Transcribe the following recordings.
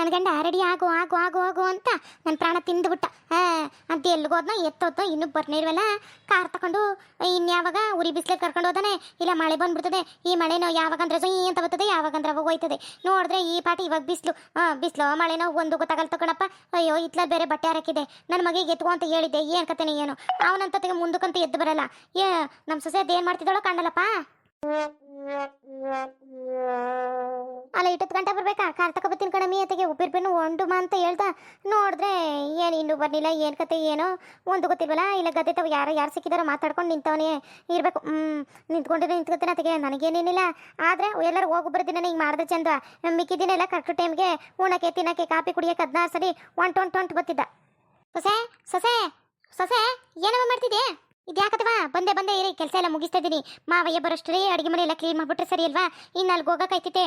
ನನ್ನ ಗಂಡ ರೆಡಿ ಆಗು ಆಗು ಆಗು ಆಗು ಅಂತ ನನ್ನ ಪ್ರಾಣ ತಿಂದುಬಿಟ್ಟ. ಅಂತ ಎಲ್ಲಿಗೋದ್ನೋ ಎತ್ತೋದ್ನೋ ಇನ್ನೂ ಬರ್ನೇ ಇಲ್ವಲ್ಲ. ಕಾರ್ ತಗೊಂಡು ಇನ್ಯಾವಾಗ ಉರಿ ಬಿಸಿಲಿಗೆ ಕರ್ಕೊಂಡು ಹೋದಾನೆ, ಇಲ್ಲ ಮಳೆ ಬಂದ್ಬಿಡ್ತದೆ. ಈ ಮಳೆನೋ ಯಾವಾಗಂದ್ರೆ ಜೊಯ್ ಅಂತ ಬರ್ತದೆ, ಯಾವಾಗಂದ್ರೆ ಅವಾಗ ಹೋಯ್ತದೆ. ನೋಡಿದ್ರೆ ಈ ಪಾಟಿ ಇವಾಗ ಬಿಸಿಲು ಮಳೆನೋ ಒಂದು ಗೊತ್ತಾಗಲ್ಲ ತಗೊಳಪ್ಪ. ಅಯ್ಯೋ ಇತ್ಲ ಬೇರೆ ಬಟ್ಟೆ ಹಾಕಿದೆ. ನನ್ನ ಮಗಿಗೆ ಎತ್ಕೊ ಅಂತ ಹೇಳಿದ್ದೆ, ಏನು ಕತೆನೆ ಏನು ಅವನಂತತೆಗೆ ಮುಂದಕ್ಕಂತ ಎದ್ದು ಬರಲ್ಲ. ನಮ್ಮ ಸೊಸೆ ಅದೇನು ಮಾಡ್ತಿದ್ದಾಳೋ ಕಾಣಲ್ಲಪ್ಪ. ಅಲ್ಲ ಇಟ್ಟತ್ತು ಗಂಟೆ ಬರ್ಬೇಕಾ? ಕಾರ್ ತಗೊಬತ್ತೀನಿ ಕಣಮಿ ಅತೆಗೆ ಉಪ್ಪಿರ್ಪಿನ್ನು ಒಂಡುಮ ಅಂತ ಹೇಳ್ದ. ನೋಡಿದ್ರೆ ಏನು ಇನ್ನೂ ಬರ್ಲಿಲ್ಲ. ಏನು ಕತೆ ಏನೋ ಒಂದು ಗೊತ್ತಿಲ್ವಲ್ಲ. ಇಲ್ಲ ಗದ್ದೆ ತವ ಯಾರು ಸಿಕ್ಕಿದಾರೋ ಮಾತಾಡ್ಕೊಂಡು ನಿಂತವನೇ ಇರಬೇಕು. ನಿಂತ್ಕೊಂಡಿದ್ರೆ ನಿಂತ್ಕೊತೀನಿ ಅತೆಗೆ ನನಗೇನೇನಿಲ್ಲ. ಆದರೆ ಎಲ್ಲರೂ ಹೋಗಿ ಬರ್ದಿನ ಹಿಂಗೆ ಮಾಡಿದ್ರೆ ಚಂದ. ಮಿಕ್ಕಿದ್ದೀನೆಲ್ಲ ಕರೆಕ್ಟ್ ಟೈಮ್ಗೆ ಉಣ್ಣಕ್ಕೆ ತಿನ್ನಕ್ಕೆ ಕಾಪಿ ಕುಡಿಯೋಕೆ 16 ಸರಿ ಒಂಟು ಬತ್ತಿದ್ದ. ಸೊಸೆ ಸೊಸೆ ಸೊಸೆ ಏನವ ಮಾಡ್ತಿದ್ದೆ? ಇದ್ಯಾಕತ್ತವಾ? ಬಂದೆ ಇರಿ, ಕೆಲಸ ಎಲ್ಲ ಮುಗಿಸ್ತಾ ಇದ್ದೀನಿ. ಮಾವಯ್ಯ ಬರೋಷ್ಟ್ರಿ ಅಡುಗೆ ಮನೆ ಎಲ್ಲ ಕ್ಲೀನ್ ಮಾಡಿಬಿಟ್ರೆ ಸರಿ ಅಲ್ವಾ? ಇನ್ನು ಅಲ್ಲಿ ಹೋಗೋಕೈತಿತೆ.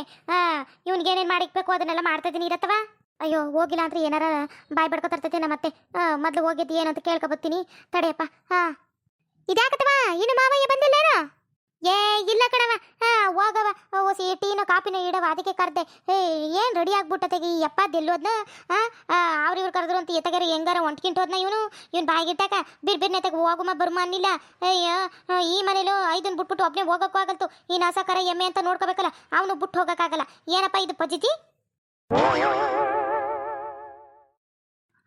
ಇವ್ನಿಗೇನೇನು ಮಾಡಿಕ್ಬೇಕು ಅದನ್ನೆಲ್ಲ ಮಾಡ್ತಾ ಇದ್ದೀನಿ ಇರತ್ತವಾ? ಅಯ್ಯೋ ಹೋಗಿಲ್ಲ ಅಂದ್ರೆ ಏನಾರ ಬಾಯ್ ಬಡ್ಕೊತರ್ತೈತೆ ಮತ್ತೆ. ಮೊದಲು ಹೋಗಿದ್ದು ಏನಂತ ಕೇಳ್ಕೊಬತ್ತೀನಿ ತಡೆಯಪ್ಪ. ಇದ್ಯಾಕತ್ತವಾ? ಇನ್ನು ಮಾವಯ್ಯ ಬಂದಿಲ್ಲೇನೋ? ಏ ಇಲ್ಲ ಕಣವ, ಹೋಗವ ಹೊಸಿ ಟೀನೋ ಕಾಪಿನೋ ಇಡವ, ಅದಕ್ಕೆ ಕರೆದೆ. ಏನು ರೆಡಿ ಆಗ್ಬಿಟ್ಟತೆಗೆ ಈ ಅಪ್ಪದ್ದು ಎಲ್ಲೋದ್ನ. ಅವ್ರಿವ್ರು ಕರೆದ್ರು ಅಂತ ಎತ್ತಗಾರ ಹೆಂಗಾರ ಹೊಂಟ್ಕಿಂಟೋದ್ನ ಇವ್ನು ಬಾಯಿಗಿಟ್ಟಾಕ ಬಿರ್ನೆತೆಗೆ ಹೋಗುಮ ಬರುಮ ಅನ್ನಿಲ್ಲ. ಅಯ್ಯೋ ಈ ಮನೇಲೂ 5 ಬಿಟ್ಬಿಟ್ಟು ಒಬ್ಬನೇ ಹೋಗೋಕ್ಕೂ ಆಗಲ್ತು. ಈ ನಾಸಕರ ಎಮ್ಮೆ ಅಂತ ನೋಡ್ಕೋಬೇಕಲ್ಲ, ಅವನು ಬಿಟ್ಟು ಹೋಗೋಕ್ಕಾಗಲ್ಲ. ಏನಪ್ಪ ಇದು ಪಜಿತಿ?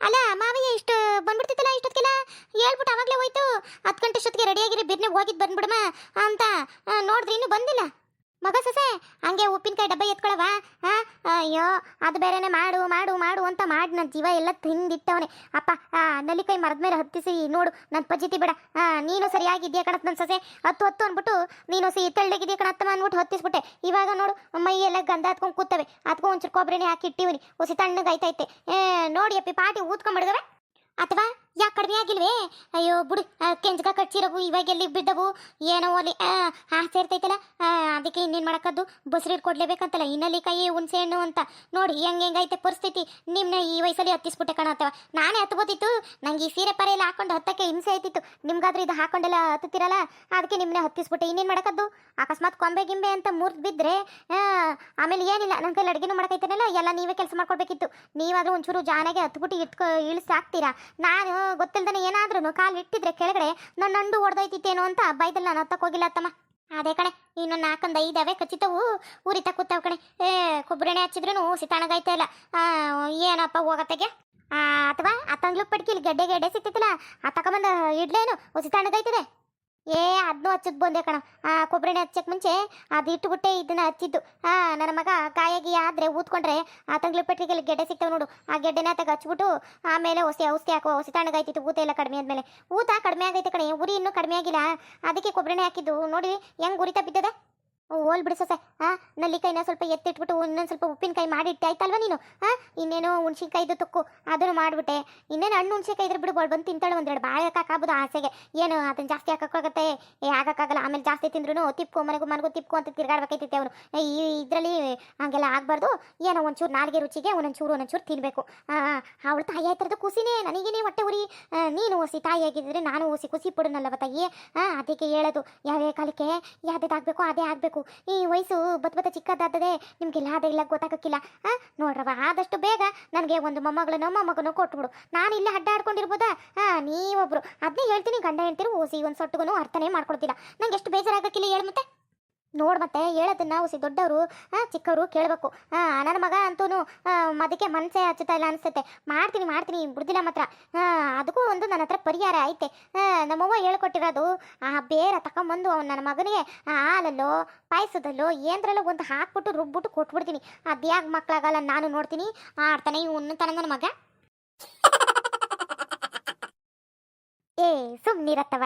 ಅಲ್ಲ ಮಾವಯ್ಯ ಇಷ್ಟು ಬಂದ್ಬಿಡ್ತಿತ್ತಲ್ಲ ಇಷ್ಟೊತ್ತಿಗೆಲ್ಲ ಹೇಳ್ಬಿಟ್ಟು ಅವಾಗಲೇ ಹೋಯ್ತು. 10 ಗಂಟೆ ಅಷ್ಟೊತ್ತಿಗೆ ರೆಡಿಯಾಗಿರಿ ಬಿರ್ನೆ ಹೋಗಿದ್ದು ಬಂದ್ಬಿಡಮ್ಮ ಅಂತ ನೋಡಿದ್ರೆ ಇನ್ನೂ ಬಂದಿಲ್ಲ. ಮಗ ಸೊಸೆ ಹಂಗೆ ಉಪ್ಪಿನಕಾಯಿ ಡಬ್ಬ ಎತ್ಕೊಳವ. ಅಯ್ಯೋ ಅದು ಬೇರೆನೆ ಮಾಡು ಮಾಡು ಮಾಡು ಅಂತ ಮಾಡಿ ನನ್ನ ಜೀವ ಎಲ್ಲ ತಿಂದಿಟ್ಟವನೆ. ಅಪ್ಪ ನಲ್ಲಿಕಾಯಿ ಮರದ ಮೇಲೆ ಹತ್ತಿಸಿ ನೋಡು ನನ್ನ ಪಜಿತಿ ಬೇಡ. ನೀನು ಸರಿಯಾಗಿದ್ಯಾ ಕಣತ್ ನನ್ನ ಸೊಸೆ. ಹತ್ತು ಅಂದ್ಬಿಟ್ಟು ನೀನು ತೆಳ್ಳಗಿದ್ಯಾ ಕಣತ್ತಮ್ಮ ಅಂದ್ಬಿಟ್ಟು ಹತ್ತಿಸ್ಬಿಟ್ಟೆ. ಇವಾಗ ನೋಡು ಮೈ ಎಲ್ಲ ಗಂಧ ಹತ್ಕೊಂಡು ಕೂತವೆ. ಅದಕ್ಕೂ ಒಂಚೂರು ಕೊಬ್ಬರಿನೇ ಹಾಕಿ ಇಟ್ಟಿವನಿ, ಹೊಸಿ ತಣ್ಣಗಾಯ್ತೈತೆ. ನೋಡಿ ಅಪ್ಪಿ ಪಾಟಿ ಊದ್ಕೊಂಡ್ಬಿಡ್ದವೆ. ಅಥವಾ ಯಾಕೆ ಕಡಿಮೆ ಆಗಿಲ್ವೇ? ಅಯ್ಯೋ ಬಿಡು, ಕೆಂಚಗ ಕಟ್ಸಿರೋವು ಇವಾಗ ಎಲ್ಲಿ ಬಿದ್ದವು ಏನೋ ಅಲ್ಲಿ ಆಸೆ ಇರ್ತೈತಲ್ಲ, ಅದಕ್ಕೆ ಇನ್ನೇನು ಮಾಡೋಕ್ಕದ್ದು ಬಸ್ರು ಕೊಡ್ಲೇಬೇಕಂತಲ್ಲ. ಇನ್ನಲ್ಲಿ ಕೈ ಹುಣಸೆ ಹಣ್ಣು ಅಂತ ನೋಡಿ ಹೆಂಗೈತೆ ಪರಿಸ್ಥಿತಿ. ನಿಮ್ಮನ್ನ ಈ ವಯಸ್ಸಲ್ಲಿ ಹತ್ತಿಸ್ಬಿಟ್ಟೆ ಕಣತ್ತವ. ನಾನೇ ಹತ್ಬೋತಿತ್ತು. ನಂಗೆ ಈ ಸೀರೆ ಪರೆ ಎಲ್ಲ ಹಾಕೊಂಡು ಹತ್ತಕ್ಕೆ ಹಿಂಸೆ ಆಯ್ತಿತ್ತು. ನಿಮ್ಗಾದ್ರೆ ಇದು ಹಾಕೊಂಡೆಲ್ಲ ಹತ್ತುತ್ತಿರಲ್ಲ, ಅದಕ್ಕೆ ನಿಮ್ಮನ್ನೇ ಹತ್ತಿಸ್ಬಿಟ್ಟೆ. ಇನ್ನೇನು ಮಾಡೋಕ್ಕದ್ದು? ಅಕಸ್ಮಾತ್ ಕೊಂಬೆ ಗಿಂಬೆ ಅಂತ ಮುರಿದು ಬಿದ್ದರೆ ಆಮೇಲೆ ಏನಿಲ್ಲ, ನನ್ನ ಕೈಲಿ ಅಡುಗೆನೂ ಮಾಡೋಕೈತೇನಲ್ಲ, ಎಲ್ಲ ನೀವೇ ಕೆಲಸ ಮಾಡ್ಕೊಡ್ಬೇಕಿತ್ತು. ನೀವಾದರೂ ಒಂಚೂರು ಜಾನಾಗೆ ಹತ್ಬಿಟ್ಟು ಇಳಿಸಾಕ್ತೀರಾ. ನಾನು ಗೊತ್ತಿಲ್ದಾನೆ ಏನಾದ್ರೂ ಕಾಲು ಇಟ್ಟಿದ್ರೆ ಕೆಳಗಡೆ ನನ್ನ ಅಂಡು ಹೊಡೆದೈತಿತ್ತೇನೋ ಅಂತ ಬೈದಲ್ಲ ನಾನು ಹತ್ತಕ್ಕೋಗಿಲ್ಲ ಅತ್ತಮ್ಮ. ಅದೇ ಕಣೆ ಇನ್ನು 4-5 ಖಚಿತವು ಉರಿತಾ ಕೂತಾವ ಕಣೆ. ಕೊಬ್ಬರಿಣೆ ಹಚ್ಚಿದ್ರೂ ಸಿತಾಣಗೈತೆ ಇಲ್ಲ. ಏನಪ್ಪ ಹೋಗತ್ತೆಗೆ? ಅಥವಾ ತಂಗ್ಲು ಪಡ್ಕಿಲಿ ಗಡ್ಡೆ ಸಿಕ್ತಿತ್ತಲ್ಲ, ತಗೊಂಬಂದು ಇಡ್ಲೇನು ಸಿತಾಣಗೈತದೆ. ಅದನ್ನೂ ಹಚ್ಚದ್ ಬಂದೆ ಕಣ. ಕೊಬ್ಬರಿಣೆ ಹಚ್ಚಕ್ಕೆ ಮುಂಚೆ ಅದು ಇಟ್ಟುಬಿಟ್ಟೆ ಇದನ್ನ ಹಚ್ಚಿದ್ದು. ನನ್ನ ಮಗ ಕಾಯಾಗಿ ಆದರೆ ಊದ್ಕೊಂಡ್ರೆ ತಂಗ್ಳು ಪೆಟ್ಟಿಗೆಲ್ಲಿ ಗೆಡ್ಡೆ ಸಿಗ್ತಾವೆ ನೋಡು, ಆ ಗೆಡ್ಡೆನ ತಗ ಹಚ್ಬಿಟ್ಟು ಆಮೇಲೆ ಔಷಧಿ ಹಾಕುವ. ತಣ್ಣಗಾಯ್ತಿತ್ತು ಊತ ಎಲ್ಲ ಕಡಿಮೆ ಆದಮೇಲೆ. ಊತ ಕಡಿಮೆ ಆಗೈತೆ ಕಣೆ, ಉರಿ ಇನ್ನೂ ಕಡಿಮೆ ಆಗಿಲ್ಲ. ಅದಕ್ಕೆ ಕೊಬ್ಬರಿಣೆ ಹಾಕಿದ್ದು. ನೋಡಿ ಹೆಂಗೆ ಉರಿತಾ ಬಿದ್ದದೆ. ಹೋಲ್ ಬಿಡಿ ಸೊಸೆ. ನಲ್ಲಿಕಾಯಿನ ಸ್ವಲ್ಪ ಎತ್ತಿಟ್ಬಿಟ್ಟು ಇನ್ನೊಂದು ಸ್ವಲ್ಪ ಉಪ್ಪಿನಕಾಯಿ ಮಾಡಿಟ್ಟೆ ಆಯ್ತಲ್ವ ನೀನು. ಇನ್ನೇನೋ ಹುಣ್ಸಿನ್ಕಾಯ್ದು ತುಕ್ಕು ಅದನ್ನು ಮಾಡಿಬಿಟ್ಟೆ. ಇನ್ನೇನು ಹಣ್ಣು ಹುಣ್ಸಿಕಾಯಿ ಇದ್ರೆ ಬಿಡು ಬಂದು ತಿಂತಾಳೆ. 1-2 ಬಾಳೆ ಹಾಕಾಗ್ಬೋದು ಆಸೆಗೆ. ಏನು ಅದನ್ನು ಜಾಸ್ತಿ ಹಾಕೋಕ್ಕಾಗತ್ತೆ? ಆಗೋಕ್ಕಾಗಲ್ಲ. ಆಮೇಲೆ ಜಾಸ್ತಿ ತಿಂದ್ರೂ ತಿಪ್ಕೊ ಮನೆಗೂ ತಿಪ್ಕೊ ಅಂತ ತಿರ್ಗಾಡ್ಬೇಕೈತಿತ್ತೆ ಅವನು. ಇದರಲ್ಲಿ ಹಂಗೆಲ್ಲ ಆಗಬಾರ್ದು. ಏನೋ ಒಂಚೂರು ನಾಲ್ಗೆ ರುಚಿಗೆ ಒಂದೊಂಚೂರು ತಿನ್ನಬೇಕು. ಅವಳು ತಾಯಿ ಆಯ್ತಿರೋದು ಖುಷಿನೇ. ನನಗೇನೆ ಹೊಟ್ಟೆ ಉರಿ. ನೀನು ಹೊಸಿ ತಾಯಿ ಆಗಿದ್ದರೆ ನಾನು ಹೊಸಿ ಖುಷಿ ಪಡೋನಲ್ಲವ ತಾಯಿ. ಅದಕ್ಕೆ ಹೇಳೋದು ಯಾವ್ಯಾವ ಕಾಲಕ್ಕೆ ಯಾವುದಾಗಬೇಕು ಅದೇ ಆಗಬೇಕು. ಈ ವಯಸ್ಸು ಬತ್ತ ಚಿಕ್ಕದಾದದೆ ನಿಮಗೆಲ್ಲ ಅದೆಲ್ಲ ಗೊತ್ತಾಗಕ್ಕಿಲ್ಲ. ನೋಡ್ರವ ಆದಷ್ಟು ಬೇಗ ನನಗೆ ಒಂದು ಮೊಮ್ಮಗನೋ ಕೊಟ್ಬಿಡು. ನಾನು ಇಲ್ಲೇ ಅಡ್ಡಾಡ್ಕೊಂಡಿರ್ಬೋದಾ? ನೀವೊಬ್ರು ಅದನ್ನೇ ಹೇಳ್ತೀನಿ. ಗಂಡ ಹೇಳ್ತೀರು ಓಸಿ ಒಂದು ಸೊಟ್ಟುಗೂ ಅರ್ಥನೇ ಮಾಡ್ಕೊಡ್ತಿಲ್ಲ. ನಂಗೆ ಎಷ್ಟು ಬೇಜಾರಾಗಕ್ಕಿಲ್ಲ ಹೇಳು ಮತ್ತೆ. ನೋಡು ಮತ್ತೆ ಹೇಳೋದನ್ನ ಹೊಸಿ ದೊಡ್ಡವರು ಚಿಕ್ಕವರು ಕೇಳಬೇಕು. ನನ್ನ ಮಗ ಅಂತೂ ಅದಕ್ಕೆ ಮನಸ್ಸೇ ಹಚ್ಚುತ್ತಾ ಇಲ್ಲ ಅನಿಸುತ್ತೆ. ಮಾಡ್ತೀನಿ ಬಿಡ್ದಿಲ್ಲ ಮಾತ್ರ. ಅದಕ್ಕೂ ಒಂದು ನನ್ನ ಹತ್ರ ಪರಿಹಾರ ಐತೆ. ನಮ್ಮವ್ವ ಹೇಳ್ಕೊಟ್ಟಿರೋದು ಬೇರೆ ತಗೊಂಬಂದು ನನ್ನ ಮಗನಿಗೆ ಹಾಲಲ್ಲೋ ಪಾಯಸದಲ್ಲೋ ಏನರಲ್ಲೋ ಒಂದು ಹಾಕ್ಬಿಟ್ಟು ರುಬ್ಬಿಟ್ಟು ಕೊಟ್ಬಿಡ್ತೀನಿ. ಅದ್ಯಾಗ ಮಕ್ಕಳಾಗಲ್ಲ ನಾನು ನೋಡ್ತೀನಿ. ಆಡ್ತಾನೆ ಇವನು ತನ ನನ್ನ ಮಗ. ಸುಮ್ಮನಿರತ್ತವ,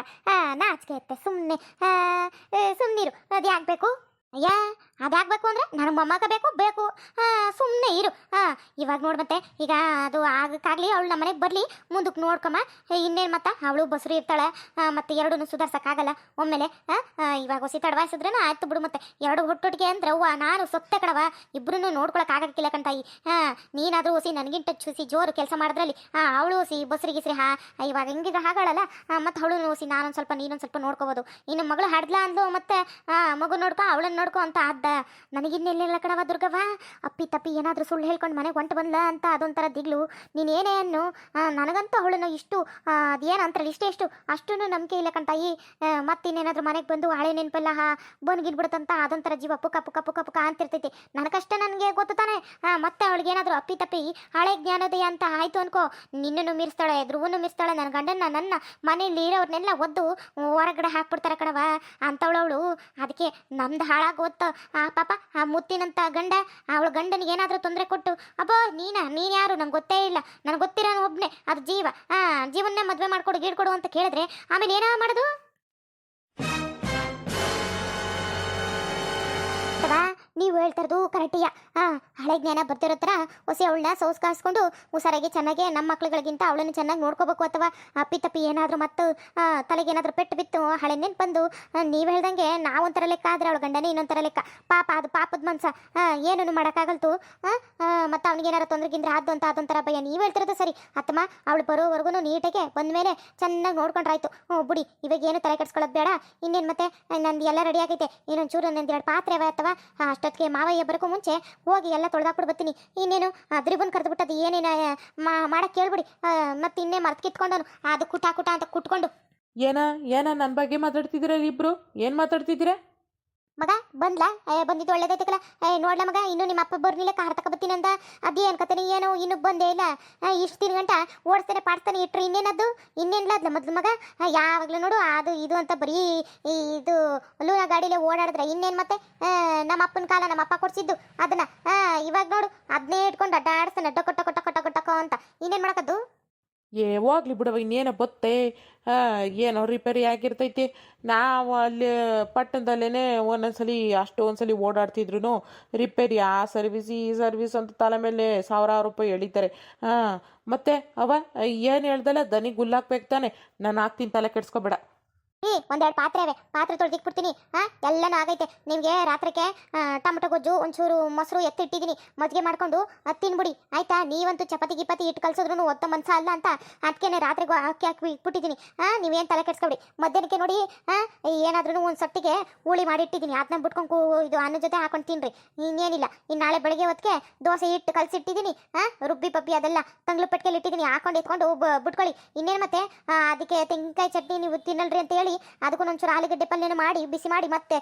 ನಾಚಿಕೆ ಇರುತ್ತೆ ಸುಮ್ಮನೆ. ಸುಮ್ಮನಿರು. ಅದು ಯಾಕಬೇಕು? ಅಯ್ಯ ಅದಾಗಬೇಕು ಅಂದರೆ ನನಗೆ ಮೊಮ್ಮಗ ಬೇಕು. ಸುಮ್ಮನೆ ಇರು. ಇವಾಗ ನೋಡಿ ಮತ್ತೆ ಈಗ ಅದು ಆಗಕ್ಕಾಗಲಿ ಅವಳು ನಮ್ಮ ಮನೆಗೆ ಬರಲಿ, ಮುಂದಕ್ಕೆ ನೋಡ್ಕೊಮ್ಮ. ಇನ್ನೇನು ಮತ್ತೆ ಅವಳು ಬಸ್ರು ಇರ್ತಾಳೆ. ಮತ್ತು ಎರಡೂ ಸುಧಾರ್ಸೋಕ್ಕಾಗಲ್ಲ ಒಮ್ಮೆಲೆ. ಇವಾಗ ಹೊಸಿ ತಡವಾಯಿಸಿದ್ರೇನು ಆಯ್ತು ಬಿಡು. ಮತ್ತೆ ಎರಡು ಹೊಟ್ಟೊಟ್ಟಿಗೆ ಅಂದ್ರೆ ನಾನು ಸೊತ್ತೆ ಕಣವ. ಇಬ್ಬರೂ ನೋಡ್ಕೊಳಕ್ಕಾಗಕ್ಕಿಲ್ಲ ಕಣ್ತಾಯಿ. ನೀನಾದರೂ ಹೊಸಿ ನನಗಿಂತ ಹೊಸಿ ಜೋರು ಕೆಲಸ ಮಾಡಿದ್ರಲ್ಲಿ ಅವಳು ಹೊಸಿ ಬಸ್ರಿಗಿಸ್ರಿ. ಇವಾಗ ಹೆಂಗಿದ್ರೆ ಹಾಗಾಳಲ್ಲ. ಮತ್ತು ಅವಳು ಹೊಸಿ ನಾನೊಂದು ಸ್ವಲ್ಪ ನೀನೊಂದು ಸ್ವಲ್ಪ ನೋಡ್ಕೋಬೋದು. ಇನ್ನು ಮಗಳು ಹಾಡ್ಲಾ ಅಂದ್ಲು ಮತ್ತೆ ಮಗು ನೋಡ್ಕೊ ಅವಳನ್ನ ನೋಡ್ಕೊ ಅಂತ ಅದ್ದ. ನನಗಿನ್ನೆಲ್ಲ ಕಣವ ದುರ್ಗವ್ವ. ಅಪ್ಪಿ ತಪ್ಪಿ ಏನಾದರೂ ಸುಳ್ಳು ಹೇಳ್ಕೊಂಡು ಮನೆಗೆ ಹೊಂಟು ಬಂದ್ಲ ಅಂತ ಅದೊಂಥರ ದಿಗ್ಲು. ನೀನು ಏನೇ ಅನ್ನು ನನಗಂತೂ ಅವಳನ್ನು ಇಷ್ಟು ಅದೇನು ಅಂತಾರಲ್ಲ ಇಷ್ಟೇ ಅಷ್ಟೂ ನಂಬಿಕೆ ಇಲ್ಲ ಕಣ್ತಾಯಿ. ಮತ್ತಿನ್ನೇನಾದ್ರೂ ಮನೆಗೆ ಬಂದು ಹಳೆ ನೆನಪೆಲ್ಲ ಬಂದ್ಗಿನ್ಬಿಡುತ್ತಂತ ಅದೊಂಥರ ಜೀವ ಪುಕ್ಕ ಪುಕ್ಕ ಪುಕ್ಕ ಪುಕ್ಕ ಅಂತಿರ್ತೈತಿ. ನನಗಷ್ಟ ನನಗೆ ಗೊತ್ತು ತಾನೆ. ಮತ್ತೆ ಅವಳಿಗೆ ಏನಾದರೂ ಅಪ್ಪಿ ತಪ್ಪಿ ಹಳೆ ಜ್ಞಾನೋದಯ ಅಂತ ಆಯಿತು ಅನ್ಕೋ, ನಿನ್ನನ್ನು ಮೀರಿಸ್ತಾಳೆ, ಧ್ರುವನು ಮೀರಿಸ್ತಾಳೆ, ನನ್ನ ಗಂಡನ ನನ್ನ ಮನೇಲಿ ಇರೋರ್ನೆಲ್ಲ ಒದ್ದು ಹೊರಗಡೆ ಹಾಕ್ಬಿಡ್ತಾರೆ ಕಣವ ಅಂತವಳವಳು. ಅದಕ್ಕೆ ನಮ್ದು ಹಾಳಾಗಿ ಓದ್ತು ಆ ಪಾಪ ಆ ಮುತ್ತಿನಂತ ಗಂಡ. ಅವಳು ಗಂಡನಿಗೆ ಏನಾದರೂ ತೊಂದರೆ ಕೊಟ್ಟು ಅಬ್ಬೋ ನೀನು ಯಾರು ನಂಗೆ ಗೊತ್ತೇ ಇಲ್ಲ, ನನಗೆ ಗೊತ್ತಿರೋ ಒಬ್ಬನೇ ಅದು ಜೀವ, ಜೀವನ್ನೇ ಮದುವೆ ಮಾಡ್ಕೊಡು ಗೀಡ್ಕೊಡು ಅಂತ ಕೇಳಿದ್ರೆ ಆಮೇಲೆ ಏನೋ ಮಾಡೋದು. ನೀವು ಹೇಳ್ತಾರದು ಕರೆಕ್ಟಿಯ. ಹಳೆ ಜ್ಞಾನ ಬರ್ತಿರೋ ಥರ ಹೊಸ ಅವಳನ್ನ ಸಂಸ್ಕರಿಸ್ಕೊಂಡು ಹುಷಾರಾಗಿ ಚೆನ್ನಾಗಿ ನಮ್ಮ ಮಕ್ಳುಗಳಿಗಿಂತ ಅವಳನ್ನು ಚೆನ್ನಾಗಿ ನೋಡ್ಕೋಬೇಕು. ಅಥವಾ ಅಪ್ಪಿ ತಪ್ಪಿ ಏನಾದರೂ ಮತ್ತು ತಲೆಗೆ ಏನಾದರೂ ಪೆಟ್ಟು ಬಿತ್ತು ಹಳೆ ನೆನ್ಪು ಬಂದು ನೀವು ಹೇಳ್ದಂಗೆ ನಾವೊಂಥರ ಲೆಕ್ಕ ಆದರೆ ಅವಳ ಗಂಡನೇ ಇನ್ನೊಂಥರ ಲೆಕ್ಕ. ಪಾಪ ಅದು ಪಾಪದ ಮನ್ಸ, ಏನೂ ಮಾಡೋಕ್ಕಾಗಲ್ತು. ಮತ್ತು ಅವ್ನಿಗೇನಾರು ತೊಂದರೆಗಿಂದ್ರೆ ಅದೊಂಥರ ಭಯ. ನೀವು ಹೇಳ್ತಿರೋದು ಸರಿ ಅತ್ತಮ್ಮ. ಅವಳು ಬರೋವರೆಗೂ ನೀಟಾಗೆ ಬಂದಮೇಲೆ ಚೆನ್ನಾಗಿ ನೋಡ್ಕೊಂಡ್ರಾಯ್ತು. ಬಿಡಿ ಇವಾಗ ಏನು ತಲೆ ಕೆಡ್ಸ್ಕೊಳ್ಳೋದು ಬೇಡ. ಇನ್ನೇನು ಮತ್ತೆ ನಂದು ಎಲ್ಲ ರೆಡಿ ಆಗೈತೆ. ಇನ್ನೊಂದು ಚೂರು ನಂದು 2 ಪಾತ್ರೆ ಅಥವಾ ಅಷ್ಟೊತ್ತಿಗೆ ಮಾವಯ್ಯ ಬರೋಕ್ಕೂ ಮುಂಚೆ ಹೋಗಿ ಎಲ್ಲ ತೊಳೆದಾಕ್ಬಿಟ್ಟು ಬರ್ತೀನಿ. ಇನ್ನೇನು ದ್ರಿಬನ್ ಕರೆದುಬಿಟ್ಟದು ಏನೇನು ಮಾಡಕ್ಕೆ ಕೇಳ್ಬಿಡಿ. ಮತ್ತೆ ಇನ್ನೇ ಮರ್ತು ಕಿತ್ಕೊಂಡವನು ಅದು ಕುಟ ಅಂತ ಕುಟ್ಕೊಂಡು. ಏನ ನನ್ನ ಬಗ್ಗೆ ಮಾತಾಡ್ತಿದ್ದೀರಾ ಇಬ್ರು? ಏನು ಮಾತಾಡ್ತಿದ್ದೀರಾ? ಮಗ ಬಂದ್ಲಾ? ಬಂದಿದ್ದು ಒಳ್ಳೇದೈತಲ್ಲ. ನೋಡ್ಲ ಮಗ, ಇನ್ನು ನಿಮ್ಮ ಅಪ್ಪ ಬರ್ನಿಲ್ಲ ಕಾರ್ ತಗೊಬತ್ತೀನಿ ಅಂತ. ಅದೇನು ಕತೆ ಏನೋ ಇನ್ನೂ ಬಂದೇ ಇಲ್ಲ. ಇಷ್ಟು ದಿನ ಗಂಟ ಓಡಿಸ್ತಾನೆ ಪಾಡ್ತಾನೆ ಇಟ್ರು ಇನ್ನೇನದ್ದು ಇನ್ನೇನ್ಲಾದ್ಲ ಮೊದ್ಲು ಮಗ. ಯಾವಾಗಲೂ ನೋಡು ಅದು ಇದು ಅಂತ ಬರೀ ಇದು ಲೂನ ಗಾಡಿಲೇ ಓಡಾಡಿದ್ರೆ ಇನ್ನೇನು ಮತ್ತೆ. ನಮ್ಮ ಅಪ್ಪನ ಕಾಲ ನಮ್ಮ ಅಪ್ಪ ಕೊಡ್ಸಿದ್ದು ಅದನ್ನ ಇವಾಗ ನೋಡು ಅದನ್ನೇ ಇಟ್ಕೊಂಡು ಅಡ್ಡಾಡಿಸ್ತಾನೆ ಟೊಕ್ಕ ಅಂತ. ಇನ್ನೇನು ಮಾಡಕದ್ದು? ಹೋಗ್ಲಿ ಬಿಡವ, ಇನ್ನೇನೋ ಬತ್ತೆ. ಏನೋ ರಿಪೇರಿ ಆಗಿರ್ತೈತಿ. ನಾವು ಅಲ್ಲಿ ಪಟ್ಟಣದಲ್ಲೇ ಒಂದೊಂದ್ಸಲಿ ಒಂದ್ಸಲಿ ಓಡಾಡ್ತಿದ್ರು ರಿಪೇರಿ ಆ ಸರ್ವಿಸ್ ಈ ಸರ್ವಿಸ್ ಅಂತ ತಲೆ ಮೇಲೆ ಸಾವಿರಾರು ರೂಪಾಯಿ ಎಳಿತಾರೆ. ಮತ್ತೆ ಅವ ಏನು ಹೇಳ್ದಲ್ಲ ದನಿ ಗುಲ್ಲಾಕ್ಬೇಕು ತಾನೆ. ನಾನು ಹಾಕ್ತೀನಿ, ತಲೆ ಕೆಡ್ಸ್ಕೊಬೇಡ. ಒಂದೆರಡು ಪಾತ್ರೆ ತೊಳೆದಿಕ್ಬಿಡ್ತೀನಿ. ಎಲ್ಲನೂ ಆಗೈತೆ. ನಿಮಗೆ ರಾತ್ರಿಗೆ ಟೊಮಟೊ ಗೊಜ್ಜು ಒಂಚೂರು ಮೊಸರು ಎತ್ತಿಟ್ಟಿದ್ದೀನಿ, ಮಜ್ಜಿಗೆ ಮಾಡ್ಕೊಂಡು ತಿನ್ಬಿಡಿ ಆಯ್ತಾ. ನೀವಂತೂ ಚಪಾತಿ ಗಿಪಾತಿ ಇಟ್ಟು ಕಲ್ಸಿದ್ರು ಒತ್ತ ಮನ್ಸ ಅಲ್ಲ ಅಂತ ಅದಕ್ಕೆ ರಾತ್ರಿಗೂ ಹಾಕಿ ಇಟ್ಬಿಟ್ಟಿದ್ದೀನಿ. ನೀವೇನು ತಲೆ ಕೆಡ್ಸ್ಕೊಬಿಡಿ. ಮಧ್ಯಾಹ್ನಕ್ಕೆ ನೋಡಿ ಏನಾದ್ರೂ ಒಂದು ಸಟ್ಟಿಗೆ ಹುಳಿ ಮಾಡಿಟ್ಟಿದ್ದೀನಿ, ಅದನ್ನ ಬಿಟ್ಕೊಂಡು ಇದು ಅನ್ನ ಜೊತೆ ಹಾಕೊಂಡು ತಿನ್ನಿರಿ. ಇನ್ನೇನಿಲ್ಲ. ಇನ್ನು ನಾಳೆ ಬೆಳಗ್ಗೆ ಹೊತ್ತಿಗೆ ದೋಸೆ ಹಿಟ್ಟು ಕಲಸಿಟ್ಟಿದ್ದೀನಿ. ರುಬ್ಬಿ ಪಪ್ಪಿ ಅದೆಲ್ಲ ತಂಗ್ಳು ಪೆಟ್ಟಿಗೆಲಿ ಇಟ್ಟಿದ್ದೀನಿ, ಹಾಕೊಂಡು ಎತ್ಕೊಂಡು ಬಿಟ್ಕೊಳ್ಳಿ. ಇನ್ನೇನು ಮತ್ತೆ ಅದಕ್ಕೆ ತೆಂಗಿನಕಾಯಿ ಚಟ್ನಿ ನೀವು ತಿನ್ನಲ್ರಿ ಅಂತ ಹೇಳಿ ಅದಕ್ಕೂ ಒಂಚೂರು ಆಲೂಗಡ್ಡೆ ಪಲ್ಯನ ಮಾಡಿ ಬಿಸಿ ಮಾಡಿ ಮತ್ತೆ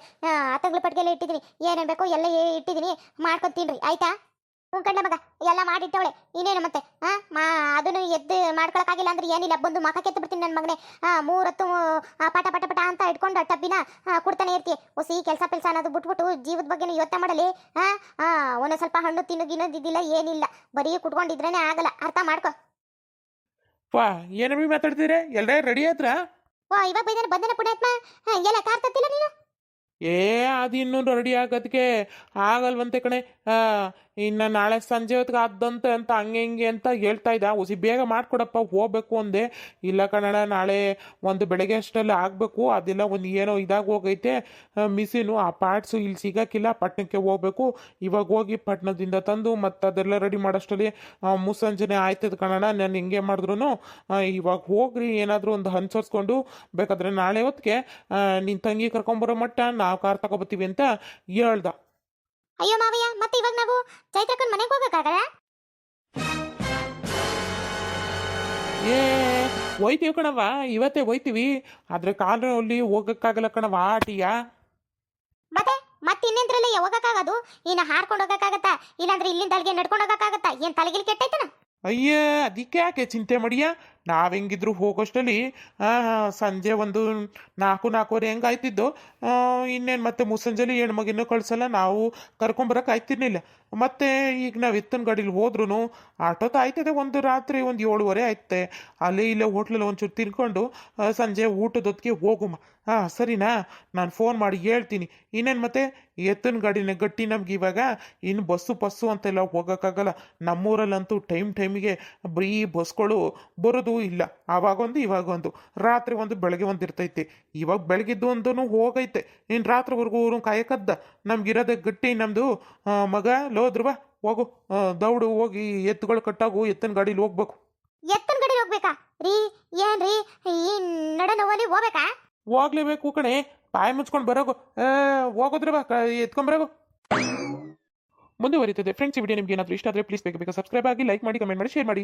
ತಂಗ್ಳು ಪಟ್ಟಿಗೆಲ್ಲ ಇಟ್ಟಿದ್ದೀನಿ. ಏನೇನು ಬೇಕೋ ಎಲ್ಲ ಇಟ್ಟಿದ್ದೀನಿ, ಮಾಡ್ಕೊಂಡು ತಿನ್ನಿರಿ ಆಯ್ತಾ. ಕಂಡ ಮಗ ಎಲ್ಲ ಮಾಡಿಟ್ಟವಳೆ. ಇನ್ನೇನು ಮತ್ತೆ ಅದನ್ನು ಎದ್ದು ಮಾಡ್ಕೊಳಕ್ಕಾಗಿಲ್ಲ ಅಂದ್ರೆ ಏನಿಲ್ಲ, ಬಂದು ಮಕ ಕೆತ್ತು ಬಿಡ್ತೀನಿ ನನ್ನ ಮಗನೇ. 3 ಹೊತ್ತು ಪಟ ಅಂತ ಇಟ್ಕೊಂಡು ಟಬ್ಬಿನ ಕೊಡ್ತಾನೆ ಇರ್ತೀಯ. ಹೊಸಿ ಕೆಲಸ ಅನ್ನೋದು ಬಿಟ್ಬಿಟ್ಟು ಜೀವದ ಬಗ್ಗೆ ಯೋಚನೆ ಮಾಡಲಿ. ಒಂದೊಂದು ಸ್ವಲ್ಪ ಹಣ್ಣು ತಿನ್ನೋದಿದ್ದಿಲ್ಲ ಏನಿಲ್ಲ, ಬರೀ ಕುಟ್ಕೊಂಡಿದ್ರೇನೆ ಆಗಲ್ಲ, ಅರ್ಥ ಮಾಡ್ಕೊ. ವಾ ಏನು ಮಾತಾಡ್ತೀರಾ? ಎಲ್ಲ ರೆಡಿ ಆದ್ರ? ಇವಾಗ ಬಂದನ ಪುಣ್ಯಾತ್ಮ. ಎಲ್ಲ ಕಾರ್ ತತ್ತಿಲ್ಲ ನೀನು? ಅದು ಇನ್ನೂ ರೆಡಿ ಆಗೋದಕ್ಕೆ ಆಗಲ್ವಂತೆ ಕಣೆ. ಇನ್ನು ನಾಳೆ ಸಂಜೆ ಹೊತ್ತಿಗೆ ಆದಂತೆ ಅಂತ ಹಂಗೆ ಹಿಂಗೆ ಅಂತ ಹೇಳ್ತಾ ಇದ್ದ. ಹೊಸಿ ಬೇಗ ಮಾಡಿಕೊಡಪ್ಪ ಹೋಗ್ಬೇಕು ಅಂದೆ. ಇಲ್ಲ ಕಣಣ, ನಾಳೆ ಒಂದು ಬೆಳಗ್ಗೆ ಅಷ್ಟರಲ್ಲಿ ಆಗಬೇಕು. ಅದೆಲ್ಲ ಒಂದು ಏನೋ ಇದಾಗಿ ಹೋಗೈತೆ ಮಿಸಿನು, ಆ ಪಾರ್ಟ್ಸು ಇಲ್ಲಿ ಸಿಗೋಕ್ಕಿಲ್ಲ, ಪಟ್ಟಣಕ್ಕೆ ಹೋಗ್ಬೇಕು. ಇವಾಗ ಹೋಗಿ ಪಟ್ಟಣದಿಂದ ತಂದು ಮತ್ತು ಅದೆಲ್ಲ ರೆಡಿ ಮಾಡೋಷ್ಟರಲ್ಲಿ ಮುಸ್ಸಂಜನೆ ಆಯ್ತದ ಕಣಣ. ನಾನು ಹಿಂಗೆ ಮಾಡಿದ್ರು ಇವಾಗ ಹೋಗ್ರಿ, ಏನಾದರೂ ಒಂದು ಅನುಸರಿಸ್ಕೊಂಡು ಬೇಕಾದ್ರೆ ನಾಳೆ ಹೊತ್ತಿಗೆ ನಿನ್ನ ತಂಗಿ ಕರ್ಕೊಂಬರೋ ಮಟ್ಟ ನಾವು ಕಾರ್ ತಗೊಬತ್ತೀವಿ ಅಂತ ಹೇಳ್ದ. ಅಯ್ಯೋ ಮಾವಯ್ಯ, ಮತ್ತೆ ಇವಾಗ ನಾವು ಚೈತ್ರಕ್ಕನ ಮನೆಗೆ ಹೋಗಕ್ಕಾಗಲ್ಲ? ಹೋಯ್ತೀವಿ ಕಣವ, ಇವತ್ತೇ ಹೋಯ್ತೀವಿ. ಆದ್ರೆ ಕಾರಲ್ಲಿ ಹೋಗಕ್ಕಾಗಲ್ಲ ಕಣವ, ಆಟಿಯ. ಮತ್ತೆ ಇನ್ನೇಂದ್ರಲ್ಲ ಹೋಗಕ್ಕಾಗದು? ಇನ್ನು ಹಾರ್ಕೊಂಡು ಹೋಗಕ್ಕಾಗತ್ತಾ? ಇಲ್ಲಾಂದ್ರೆ ಇಲ್ಲಿಂದ ಅಲ್ಲಿಗೆ ನಡ್ಕೊಂಡು ಹೋಗಕ್ಕಾಗತ್ತಾ? ಏನ್ ತಲೆಗಿಲ್ ಕೆಟ್ಟೈತನ? ಅಯ್ಯ, ಅದಕ್ಕೆ ಯಾಕೆ ಚಿಂತೆ ಮಾಡಿಯ? ನಾವು ಹೆಂಗಿದ್ರು ಹೋಗೋಷ್ಟಲ್ಲಿ ಸಂಜೆ ಒಂದು 4-4:15 ಹೆಂಗಾಯ್ತಿದ್ದು. ಇನ್ನೇನು ಮತ್ತೆ ಮುಸ್ಸಂಜಲಿ ಹೆಣ್ಮಗಿನ್ನೂ ಕಳ್ಸಲ್ಲ, ನಾವು ಕರ್ಕೊಂಬರಕ್ಕೆ ಆಯ್ತಿರ್ಲಿಲ್ಲ. ಮತ್ತೆ ಈಗ ನಾವು ಎತ್ತಿನ ಗಾಡೀಲಿ ಹೋದ್ರೂ ಆಟೋತ ಆಯ್ತದೆ. ಒಂದು ರಾತ್ರಿ ಒಂದು 7:30 ಆಯ್ತೆ. ಅಲ್ಲೇ ಇಲ್ಲೇ ಹೋಟ್ಲಲ್ಲಿ ಒಂಚೂರು ತಿನ್ಕೊಂಡು ಸಂಜೆ ಊಟದೊತ್ತಿಗೆ ಹೋಗುಮ್ಮ. ಸರಿನಾ? ನಾನು ಫೋನ್ ಮಾಡಿ ಹೇಳ್ತೀನಿ. ಇನ್ನೇನು ಮತ್ತೆ ಎತ್ತಿನ ಗಾಡಿನ ಗಟ್ಟಿ. ನಮ್ಗೆ ಇವಾಗ ಇನ್ನು ಬಸ್ಸು ಅಂತೆಲ್ಲ ಹೋಗೋಕ್ಕಾಗಲ್ಲ. ನಮ್ಮೂರಲ್ಲಂತೂ ಟೈಮಿಗೆ ಬರೀ ಬಸ್ಗಳು ಬರೋದು ಇಲ್ಲ. ಆವಾಗೊಂದು ಇವಾಗೊಂದು, ರಾತ್ರಿ ಒಂದು ಬೆಳಗ್ಗೆ ಒಂದು ಇರ್ತೈತೆ. ಇವಾಗ ಬೆಳಗ್ಗೆದ್ದು ಒಂದೂ ಹೋಗೈತೆ. ಇನ್ನು ರಾತ್ರಿವರೆಗೂ ಕಾಯಕದ್ದ. ನಮ್ಗಿರೋದೇ ಗಟ್ಟಿ ನಮ್ಮದು. ಮಗ ಲೋದ್ರವ ಹೋಗು, ದೌಡು ಹೋಗಿ ಎತ್ತುಗಳು ಕಟ್ಟಾಗು, ಎತ್ತಿನ ಗಾಡೀಲಿ ಹೋಗ್ಬೇಕು. ಎತ್ತಿನ ಗಾಡೀಲಿ ಹೋಗ್ಬೇಕಾ ರೀ? ಏನ್ರಿ ಈ ನಡ ನೋವಲ್ಲಿ ಹೋಗ್ಬೇಕಾ? ಹೋಗ್ಲೇಬೇಕು ಕಣೆ. ಬಾಯಿ ಮುಚ್ಕೊಂಡು ಬರೋಗು ಹೋಗೋದ್ರ ಬಾ ಎತ್ಕೊಂಬರೋಗು ಮುಂದುವರಿತದೆ ಫ್ರೆಂಡ್ಸ್. ಈ ವಿಡಿಯೋ ನಿಮ್ಗೆ ಏನಾದರೂ ಇಷ್ಟ ಆದರೆ ಪ್ಲೀಸ್ ಬೇಗ ಸಬ್ಸ್ಕ್ರೈಬ್ ಆಗಿ ಲೈಕ್ ಮಾಡಿ ಕಮೆಂಟ್ ಮಾಡಿ ಶೇರ್ ಮಾಡಿ.